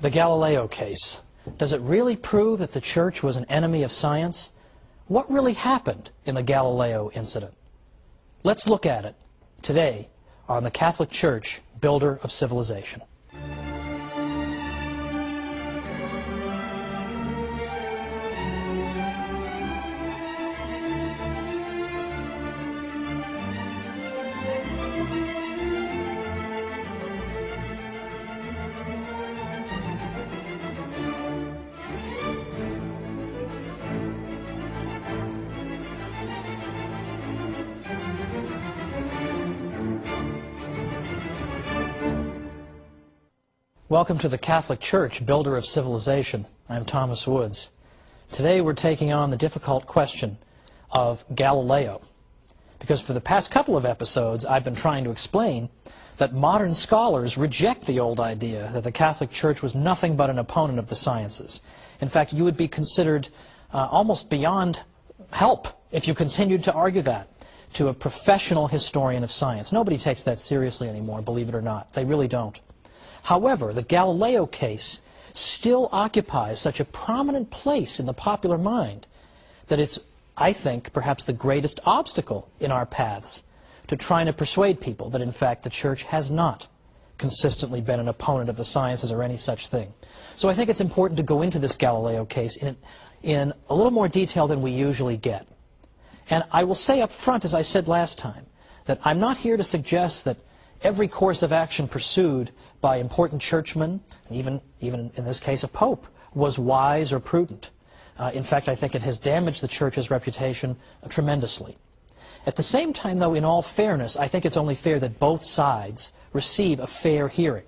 The Galileo case. Does it really prove that the Church was an enemy of science? What really happened in the Galileo incident? Let's look at it today on the Catholic Church, Builder of Civilization. Welcome to the Catholic Church, Builder of Civilization. I'm Thomas Woods. Today we're taking on the difficult question of Galileo, because for the past couple of episodes I've been trying to explain that modern scholars reject the old idea that the Catholic Church was nothing but an opponent of the sciences. In fact, you would be considered almost beyond help if you continued to argue that to a professional historian of science. Nobody takes that seriously anymore, believe it or not. They really don't. However, the Galileo case still occupies such a prominent place in the popular mind that it's, I think, perhaps the greatest obstacle in our paths to trying to persuade people that, in fact, the Church has not consistently been an opponent of the sciences or any such thing. So I think it's important to go into this Galileo case in a little more detail than we usually get. And I will say up front, as I said last time, that I'm not here to suggest that every course of action pursued by important churchmen, and even in this case a pope, was wise or prudent. In fact, I think it has damaged the Church's reputation tremendously. At the same time, though, in all fairness, I think it's only fair that both sides receive a fair hearing.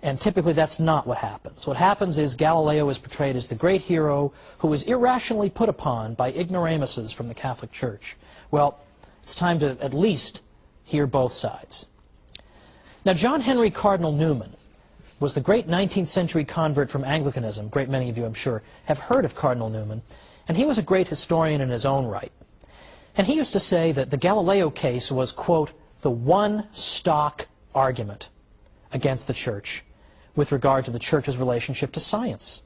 And typically that's not what happens. What happens is Galileo is portrayed as the great hero who was irrationally put upon by ignoramuses from the Catholic Church. Well, it's time to at least hear both sides. Now, John Henry Cardinal Newman was the great 19th century convert from Anglicanism. A great many of you, I'm sure, have heard of Cardinal Newman. And he was a great historian in his own right. And he used to say that the Galileo case was, quote, the one stock argument against the Church with regard to the Church's relationship to science.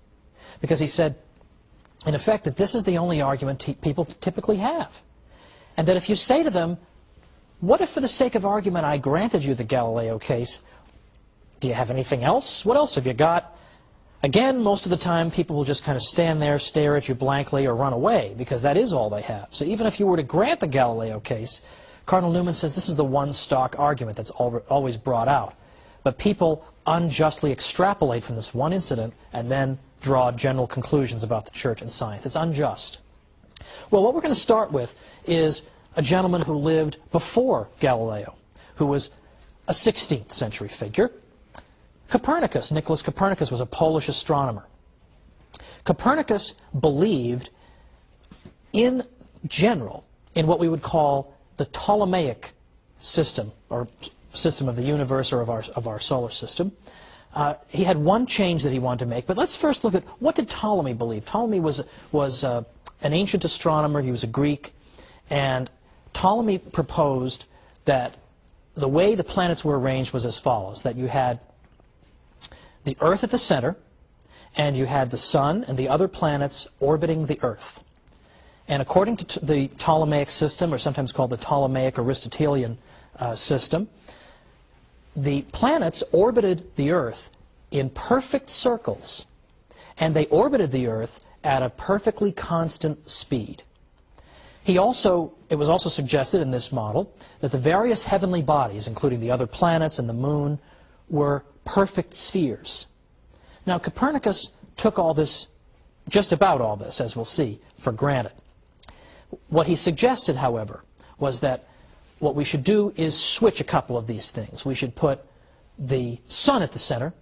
Because he said, in effect, that this is the only argument people typically have. And that if you say to them, what if for the sake of argument I granted you the Galileo case? Do you have anything else? What else have you got? Again, most of the time people will just kind of stand there, stare at you blankly, or run away, because that is all they have. So even if you were to grant the Galileo case, Cardinal Newman says this is the one stock argument that's always brought out. But people unjustly extrapolate from this one incident and then draw general conclusions about the Church and science. It's unjust. Well, what we're going to start with is a gentleman who lived before Galileo, who was a 16th century figure. Copernicus, Nicholas Copernicus, was a Polish astronomer. Copernicus believed, in general, in what we would call the Ptolemaic system, or system of the universe or of our solar system. He had one change that he wanted to make, but let's first look at what did Ptolemy believe. Ptolemy was an ancient astronomer. He was a Greek, and Ptolemy proposed that the way the planets were arranged was as follows, that you had the Earth at the center, and you had the Sun and the other planets orbiting the Earth. And according to the Ptolemaic system, or sometimes called the Ptolemaic Aristotelian system, the planets orbited the Earth in perfect circles, and they orbited the Earth at a perfectly constant speed. It was also suggested in this model that the various heavenly bodies, including the other planets and the moon, were perfect spheres. Now, Copernicus took all this, just about all this, as we'll see, for granted. What he suggested, however, was that what we should do is switch a couple of these things. We should put the Sun at the center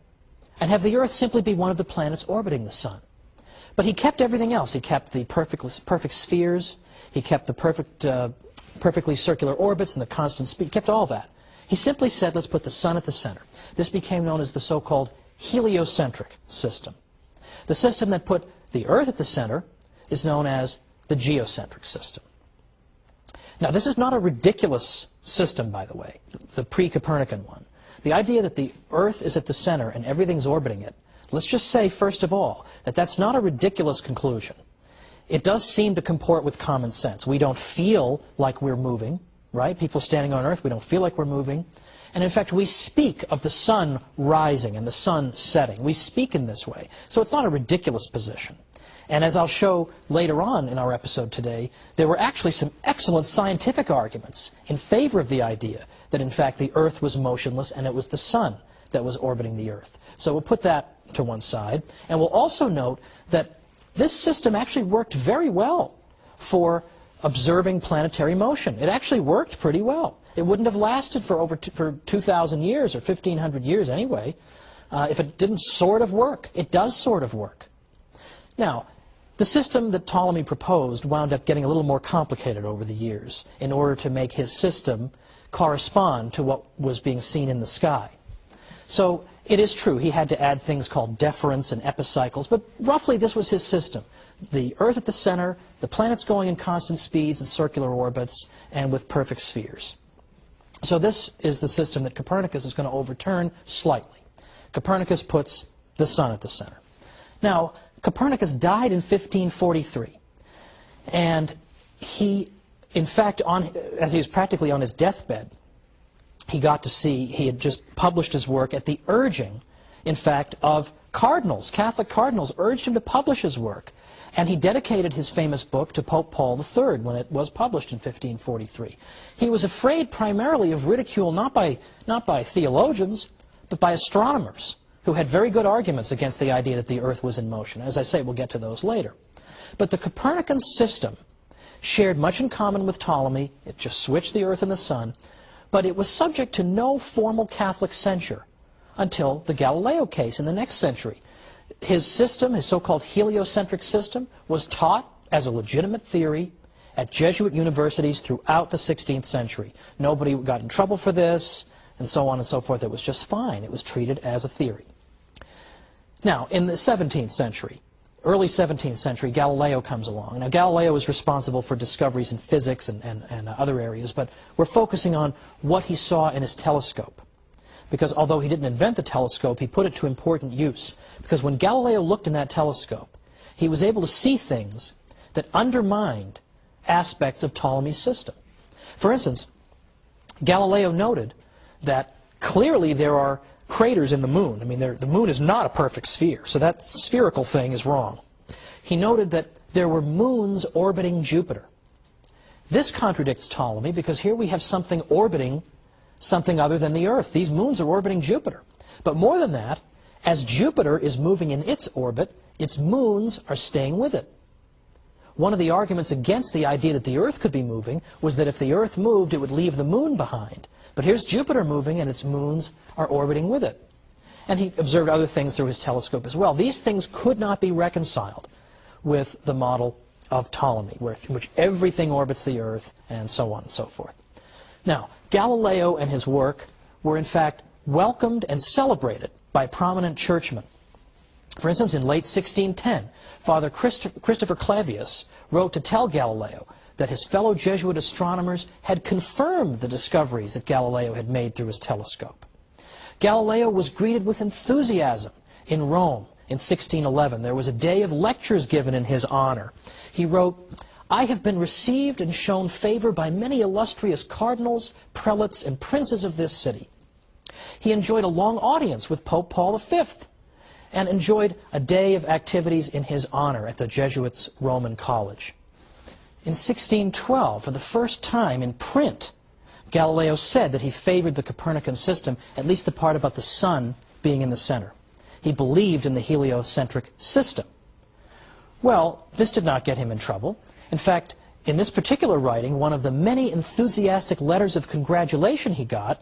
and have the Earth simply be one of the planets orbiting the Sun. But he kept everything else. He kept the perfect spheres. He kept the perfectly circular orbits and the constant speed. He kept all that. He simply said, let's put the Sun at the center. This became known as the so-called heliocentric system. The system that put the Earth at the center is known as the geocentric system. Now, this is not a ridiculous system, by the way, the pre-Copernican one. The idea that the Earth is at the center and everything's orbiting it, Let's just say, first of all, that that's not a ridiculous conclusion. It does seem to comport with common sense. We don't feel like we're moving, right? People standing on Earth, we don't feel like we're moving. And in fact, we speak of the sun rising and the sun setting. We speak in this way. So it's not a ridiculous position. And as I'll show later on in our episode today, there were actually some excellent scientific arguments in favor of the idea that in fact the Earth was motionless and it was the sun that was orbiting the Earth. So we'll put that to one side. And we'll also note that this system actually worked very well for observing planetary motion. It actually worked pretty well. It wouldn't have lasted for 2,000 years or 1,500 years anyway if it didn't sort of work. It does sort of work. Now, the system that Ptolemy proposed wound up getting a little more complicated over the years in order to make his system correspond to what was being seen in the sky. So it is true, he had to add things called deferents and epicycles, but roughly this was his system. The Earth at the center, the planets going in constant speeds and circular orbits, and with perfect spheres. So this is the system that Copernicus is going to overturn slightly. Copernicus puts the sun at the center. Now, Copernicus died in 1543, and he, in fact, as he was practically on his deathbed, he got to see, he had just published his work at the urging, in fact, of cardinals. Catholic cardinals urged him to publish his work. And he dedicated his famous book to Pope Paul III when it was published in 1543. He was afraid primarily of ridicule not by theologians, but by astronomers who had very good arguments against the idea that the Earth was in motion. As I say, we'll get to those later. But the Copernican system shared much in common with Ptolemy. It just switched the Earth and the sun. But it was subject to no formal Catholic censure until the Galileo case in the next century. His system, his so-called heliocentric system, was taught as a legitimate theory at Jesuit universities throughout the 16th century. Nobody got in trouble for this, and so on and so forth. It was just fine. It was treated as a theory. Now, in the 17th century, early 17th century, Galileo comes along. Now, Galileo is responsible for discoveries in physics and other areas, but we're focusing on what he saw in his telescope. Because although he didn't invent the telescope, he put it to important use. Because when Galileo looked in that telescope, he was able to see things that undermined aspects of Ptolemy's system. For instance, Galileo noted that clearly there are craters in the moon. I mean, the moon is not a perfect sphere, so that spherical thing is wrong. He noted that there were moons orbiting Jupiter. This contradicts Ptolemy because here we have something orbiting something other than the Earth. These moons are orbiting Jupiter. But more than that, as Jupiter is moving in its orbit, its moons are staying with it. One of the arguments against the idea that the Earth could be moving was that if the Earth moved, it would leave the moon behind. But here's Jupiter moving, and its moons are orbiting with it. And he observed other things through his telescope as well. These things could not be reconciled with the model of Ptolemy, in which everything orbits the Earth, and so on and so forth. Now, Galileo and his work were in fact welcomed and celebrated by prominent churchmen. For instance, in late 1610, Father Christopher Clavius wrote to tell Galileo that his fellow Jesuit astronomers had confirmed the discoveries that Galileo had made through his telescope. Galileo was greeted with enthusiasm in Rome in 1611. There was a day of lectures given in his honor. He wrote, "I have been received and shown favor by many illustrious cardinals, prelates, and princes of this city." He enjoyed a long audience with Pope Paul V and enjoyed a day of activities in his honor at the Jesuits' Roman College. In 1612, for the first time in print, Galileo said that he favored the Copernican system, at least the part about the sun being in the center. He believed in the heliocentric system. Well, this did not get him in trouble. In fact, in this particular writing, one of the many enthusiastic letters of congratulation he got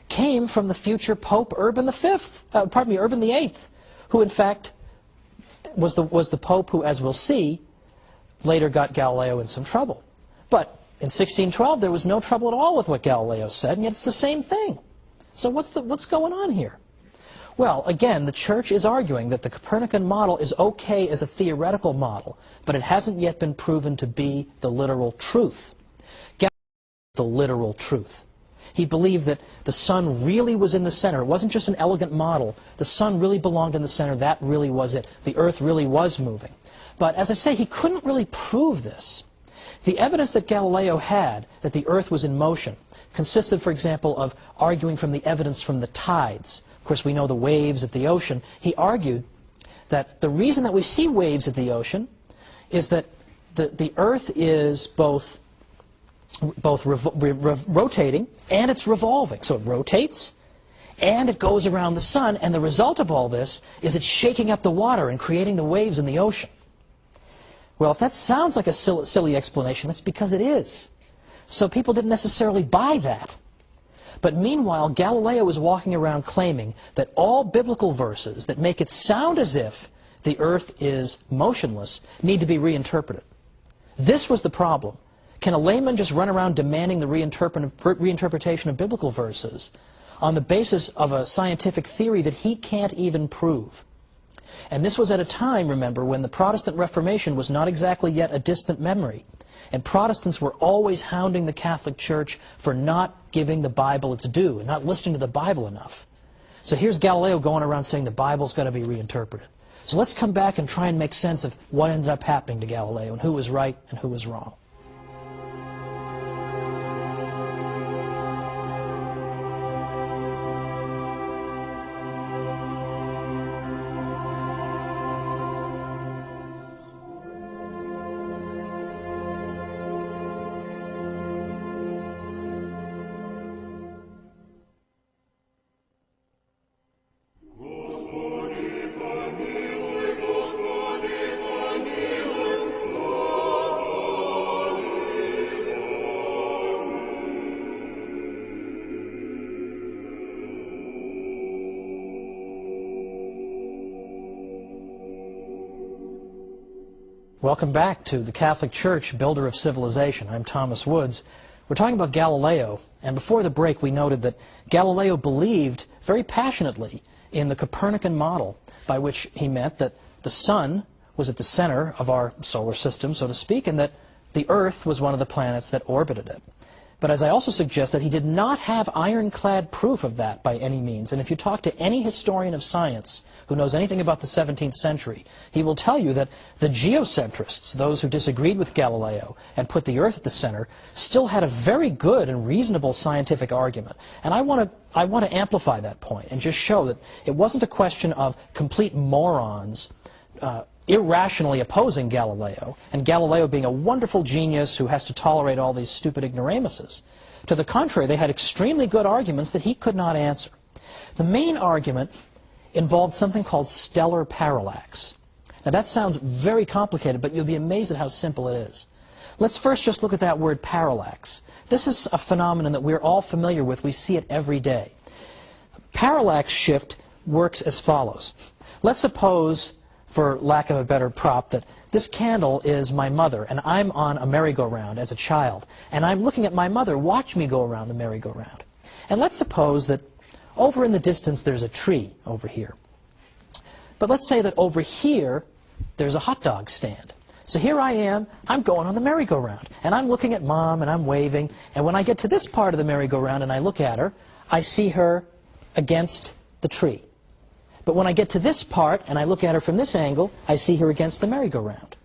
came from the future Pope Urban VIII, who in fact was the Pope who, as we'll see, later got Galileo in some trouble. But in 1612, there was no trouble at all with what Galileo said, and yet it's the same thing. So what's going on here? Well, again, the Church is arguing that the Copernican model is okay as a theoretical model, but it hasn't yet been proven to be the literal truth. Galileo is the literal truth. He believed that the sun really was in the center. It wasn't just an elegant model. The sun really belonged in the center. That really was it. The earth really was moving. But as I say, he couldn't really prove this. The evidence that Galileo had that the earth was in motion consisted, for example, of arguing from the evidence from the tides. Of course, we know the waves at the ocean. He argued that the reason that we see waves at the ocean is that the earth is both rotating and it's revolving. So it rotates and it goes around the sun, and the result of all this is it's shaking up the water and creating the waves in the ocean. Well, if that sounds like a silly explanation, that's because it is. So people didn't necessarily buy that. But meanwhile, Galileo was walking around claiming that all biblical verses that make it sound as if the earth is motionless need to be reinterpreted. This was the problem. Can a layman just run around demanding the reinterpretation of biblical verses on the basis of a scientific theory that he can't even prove? And this was at a time, remember, when the Protestant Reformation was not exactly yet a distant memory. And Protestants were always hounding the Catholic Church for not giving the Bible its due and not listening to the Bible enough. So here's Galileo going around saying the Bible's got to be reinterpreted. So let's come back and try and make sense of what ended up happening to Galileo and who was right and who was wrong. Welcome back to the Catholic Church, Builder of Civilization. I'm Thomas Woods. We're talking about Galileo, and before the break we noted that Galileo believed very passionately in the Copernican model, by which he meant that the sun was at the center of our solar system, so to speak, and that the Earth was one of the planets that orbited it. But as I also suggested, he did not have ironclad proof of that by any means. And if you talk to any historian of science who knows anything about the 17th century, he will tell you that the geocentrists, those who disagreed with Galileo and put the Earth at the center, still had a very good and reasonable scientific argument. And I want to amplify that point and just show that it wasn't a question of complete morons irrationally opposing Galileo, and Galileo being a wonderful genius who has to tolerate all these stupid ignoramuses. To the contrary, they had extremely good arguments that he could not answer. The main argument involved something called stellar parallax. Now that sounds very complicated, but you'll be amazed at how simple it is. Let's first just look at that word parallax. This is a phenomenon that we're all familiar with. We see it every day. Parallax shift works as follows. Let's suppose, for lack of a better prop, that this candle is my mother, and I'm on a merry-go-round as a child, and I'm looking at my mother watch me go around the merry-go-round. And let's suppose that over in the distance there's a tree over here. But let's say that over here there's a hot dog stand. So here I am, I'm going on the merry-go-round, and I'm looking at Mom, and I'm waving, and when I get to this part of the merry-go-round and I look at her, I see her against the tree. But when I get to this part and I look at her from this angle, I see her against the merry-go-round.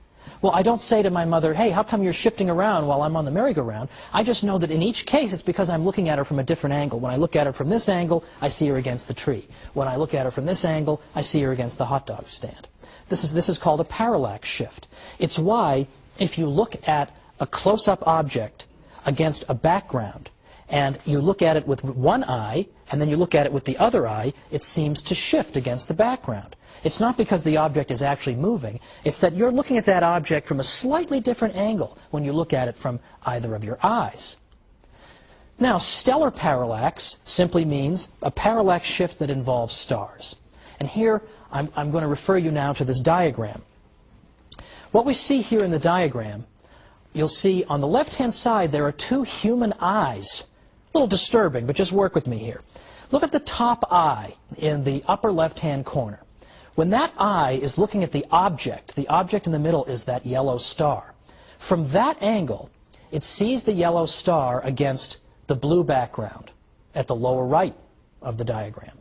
Well, I don't say to my mother, hey, how come you're shifting around while I'm on the merry-go-round? I just know that in each case it's because I'm looking at her from a different angle. When I look at her from this angle, I see her against the tree. When I look at her from this angle, I see her against the hot dog stand. This is called a parallax shift. It's why if you look at a close-up object against a background, and you look at it with one eye, and then you look at it with the other eye, it seems to shift against the background. It's not because the object is actually moving, it's that you're looking at that object from a slightly different angle when you look at it from either of your eyes. Now, stellar parallax simply means a parallax shift that involves stars. And here, I'm going to refer you now to this diagram. What we see here in the diagram, you'll see on the left-hand side there are two human eyes. A little disturbing, but just work with me here. Look at the top eye in the upper left-hand corner. When that eye is looking at the object in the middle is that yellow star. From that angle, it sees the yellow star against the blue background. at the lower right of the diagram.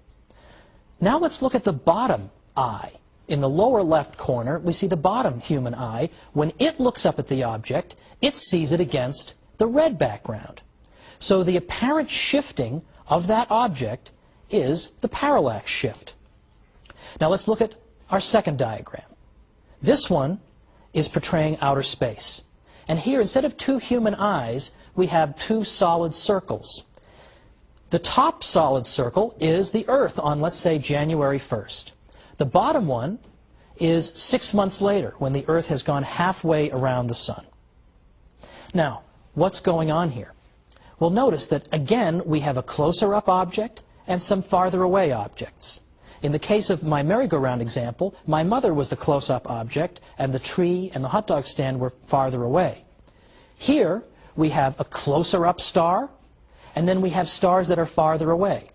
Now let's look at the bottom eye. In the lower left corner, we see the bottom human eye. When it looks up at the object, it sees it against the red background. So the apparent shifting of that object is the parallax shift. Now let's look at our second diagram. This one is portraying outer space. And here, instead of two human eyes, we have two solid circles. The top solid circle is the Earth on, let's say, January 1st. The bottom one is 6 months later, when the Earth has gone halfway around the Sun. Now, what's going on here? Well, notice that, again, we have a closer up object and some farther away objects. In the case of my merry-go-round example, my mother was the close-up object, and the tree and the hot dog stand were farther away. Here, we have a closer-up star, and then we have stars that are farther away.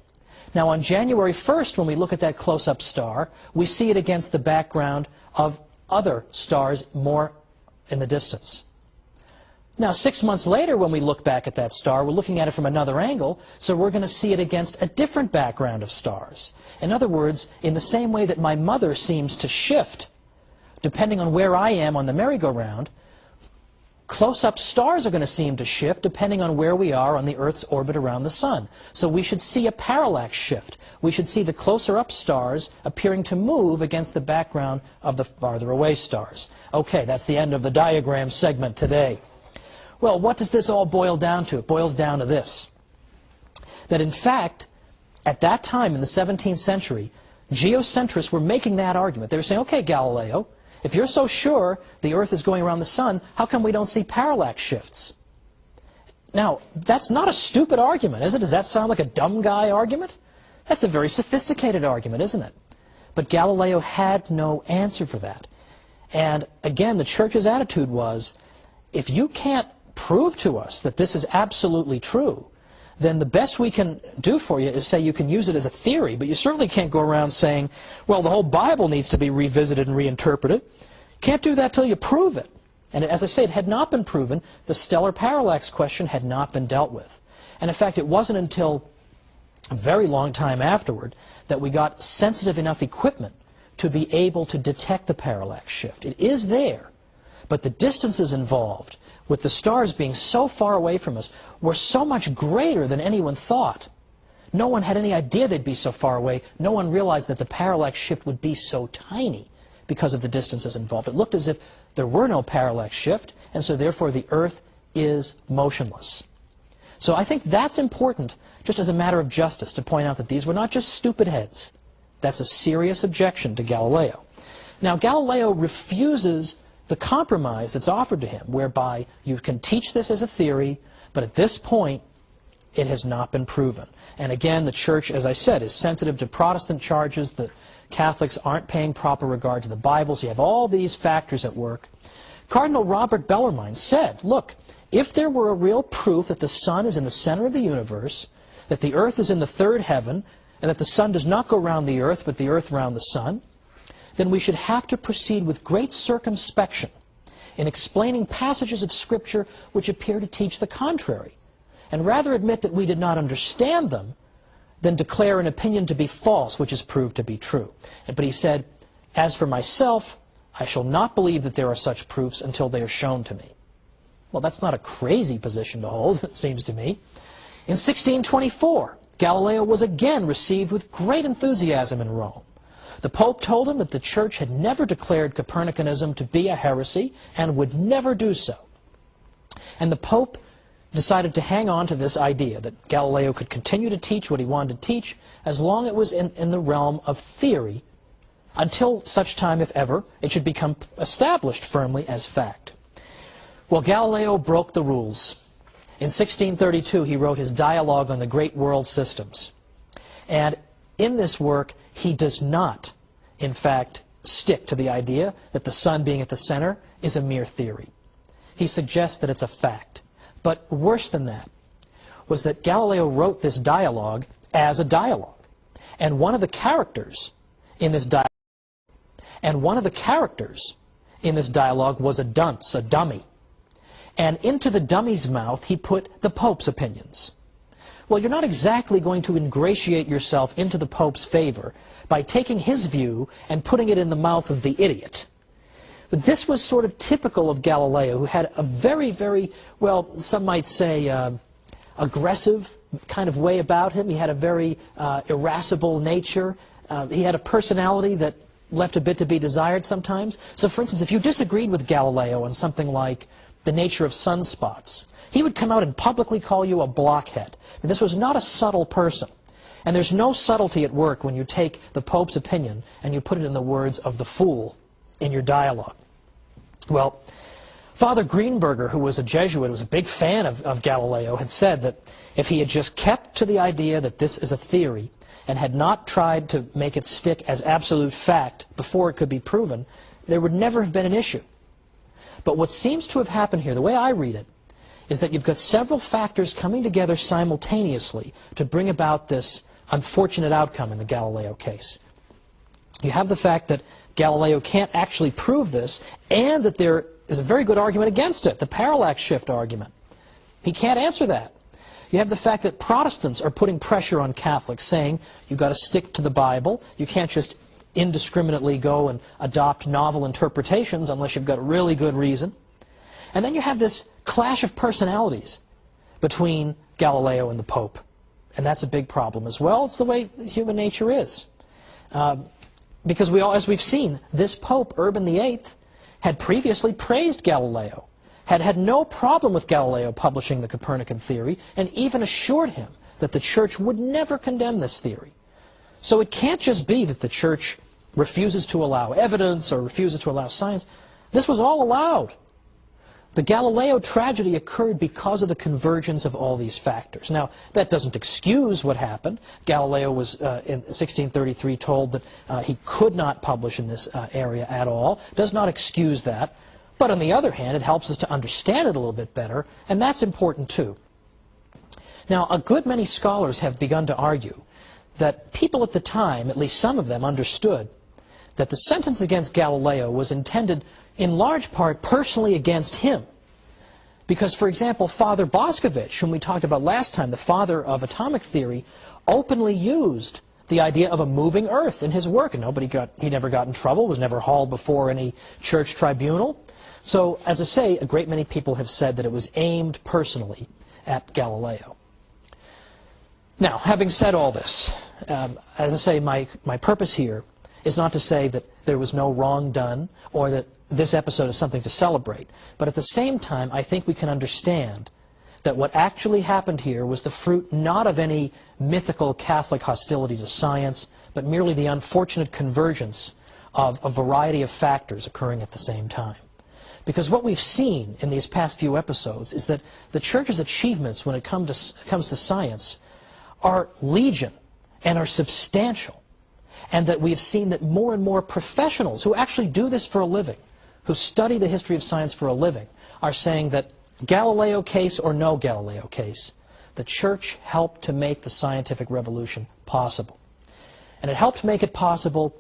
Now, on January 1st, when we look at that close-up star, we see it against the background of other stars more in the distance. Now, 6 months later, when we look back at that star, we're looking at it from another angle, so we're going to see it against a different background of stars. In other words, in the same way that my mother seems to shift, depending on where I am on the merry-go-round, close-up stars are going to seem to shift depending on where we are on the Earth's orbit around the Sun. So we should see a parallax shift. We should see the closer-up stars appearing to move against the background of the farther-away stars. Okay, that's the end of the diagram segment today. Well, what does this all boil down to? It boils down to this, that in fact, at that time in the 17th century, geocentrists were making that argument. They were saying, okay, Galileo, if you're so sure the Earth is going around the Sun, how come we don't see parallax shifts? Now, that's not a stupid argument, is it? Does that sound like a dumb guy argument? That's a very sophisticated argument, isn't it? But Galileo had no answer for that. And again, the Church's attitude was, if you can't prove to us that this is absolutely true, then the best we can do for you is say you can use it as a theory, but you certainly can't go around saying, well, the whole Bible needs to be revisited and reinterpreted. Can't do that till you prove it. And as I say, it had not been proven. The stellar parallax question had not been dealt with. And in fact, it wasn't until a very long time afterward that we got sensitive enough equipment to be able to detect the parallax shift. It is there, but the distances involved, with the stars being so far away from us, were so much greater than anyone thought. No one had any idea they'd be so far away. No one realized that the parallax shift would be so tiny because of the distances involved. It looked as if there were no parallax shift, and so therefore the Earth is motionless. So I think that's important, just as a matter of justice, to point out that these were not just stupid heads. That's a serious objection to Galileo. Now, Galileo refuses the compromise that's offered to him, whereby you can teach this as a theory, but at this point, it has not been proven. And again, the Church, as I said, is sensitive to Protestant charges that Catholics aren't paying proper regard to the Bible, so you have all these factors at work. Cardinal Robert Bellarmine said, look, if there were a real proof that the Sun is in the center of the universe, that the Earth is in the third heaven, and that the Sun does not go round the Earth, but the Earth round the Sun, then we should have to proceed with great circumspection in explaining passages of Scripture which appear to teach the contrary, and rather admit that we did not understand them than declare an opinion to be false which is proved to be true. But he said, as for myself, I shall not believe that there are such proofs until they are shown to me. Well, that's not a crazy position to hold, it seems to me. In 1624, Galileo was again received with great enthusiasm in Rome. The Pope told him that the Church had never declared Copernicanism to be a heresy and would never do so. And the Pope decided to hang on to this idea that Galileo could continue to teach what he wanted to teach as long as it was in the realm of theory, until such time, if ever, it should become established firmly as fact. Well, Galileo broke the rules. In 1632, he wrote his Dialogue on the Great World Systems. And in this work, he does not, in fact, stick to the idea that the Sun being at the center is a mere theory. He suggests that it's a fact. But worse than that was that Galileo wrote this dialogue as a dialogue. And one of the characters in this dialogue was a dunce, a dummy. And into the dummy's mouth he put the Pope's opinions. well, you're not exactly going to ingratiate yourself into the Pope's favor by taking his view and putting it in the mouth of the idiot. But this was sort of typical of Galileo, who had a very, very, well, some might say, aggressive kind of way about him. He had a very irascible nature. He had a personality that left a bit to be desired sometimes. So, for instance, if you disagreed with Galileo on something like the nature of sunspots, he would come out and publicly call you a blockhead. And this was not a subtle person. And there's no subtlety at work when you take the Pope's opinion and you put it in the words of the fool in your dialogue. Well, Father Greenberger, who was a Jesuit, was a big fan of Galileo, had said that if he had just kept to the idea that this is a theory and had not tried to make it stick as absolute fact before it could be proven, there would never have been an issue. But what seems to have happened here, the way I read it, is that you've got several factors coming together simultaneously to bring about this unfortunate outcome in the Galileo case. You have the fact that Galileo can't actually prove this, and that there is a very good argument against it, the parallax shift argument. He can't answer that. You have the fact that Protestants are putting pressure on Catholics, saying you've got to stick to the Bible, you can't just indiscriminately go and adopt novel interpretations unless you've got a really good reason. And then you have this clash of personalities between Galileo and the Pope. And that's a big problem as well. It's the way human nature is. Because as we've seen, this Pope, Urban VIII, had previously praised Galileo, had had no problem with Galileo publishing the Copernican theory, and even assured him that the Church would never condemn this theory. So it can't just be that the Church refuses to allow evidence or refuses to allow science. This was all allowed. The Galileo tragedy occurred because of the convergence of all these factors. Now, that doesn't excuse what happened. Galileo was, in 1633, told that he could not publish in this area at all. Does not excuse that. But on the other hand, it helps us to understand it a little bit better, and that's important too. Now, a good many scholars have begun to argue that people at the time, at least some of them, understood that the sentence against Galileo was intended in large part personally against him. Because, for example, Father Boscovich, whom we talked about last time, the father of atomic theory, openly used the idea of a moving earth in his work, and he never got in trouble, was never hauled before any church tribunal. So, as I say, a great many people have said that it was aimed personally at Galileo. Now, having said all this, as I say, my purpose here is not to say that there was no wrong done or that this episode is something to celebrate. But at the same time, I think we can understand that what actually happened here was the fruit not of any mythical Catholic hostility to science, but merely the unfortunate convergence of a variety of factors occurring at the same time. Because what we've seen in these past few episodes is that the Church's achievements when it comes to science are legion and are substantial. And that we've seen that more and more professionals who actually do this for a living, who study the history of science for a living, are saying that Galileo case or no Galileo case, the Church helped to make the scientific revolution possible. And it helped make it possible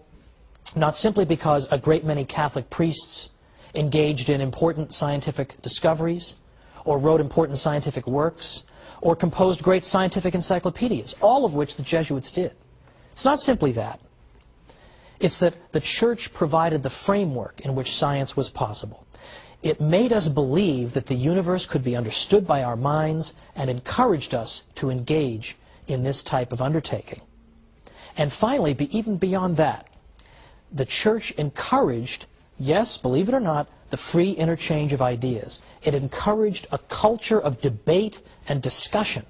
not simply because a great many Catholic priests engaged in important scientific discoveries, or wrote important scientific works, or composed great scientific encyclopedias, all of which the Jesuits did. It's not simply that. It's that the Church provided the framework in which science was possible. It made us believe that the universe could be understood by our minds and encouraged us to engage in this type of undertaking. And finally, even beyond that, the Church encouraged, yes, believe it or not, the free interchange of ideas. It encouraged a culture of debate and discussion.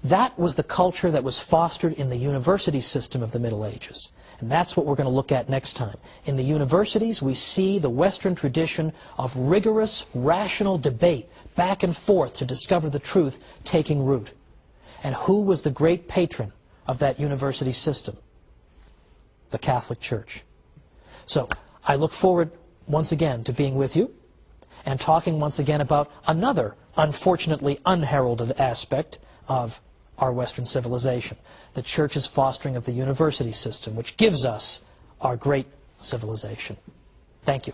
That was the culture that was fostered in the university system of the Middle Ages. And that's what we're going to look at next time. In the universities, we see the Western tradition of rigorous, rational debate, back and forth to discover the truth, taking root. And who was the great patron of that university system? The Catholic Church. So, I look forward once again to being with you and talking once again about another unfortunately unheralded aspect of our Western civilization, the Church's fostering of the university system, which gives us our great civilization. Thank you.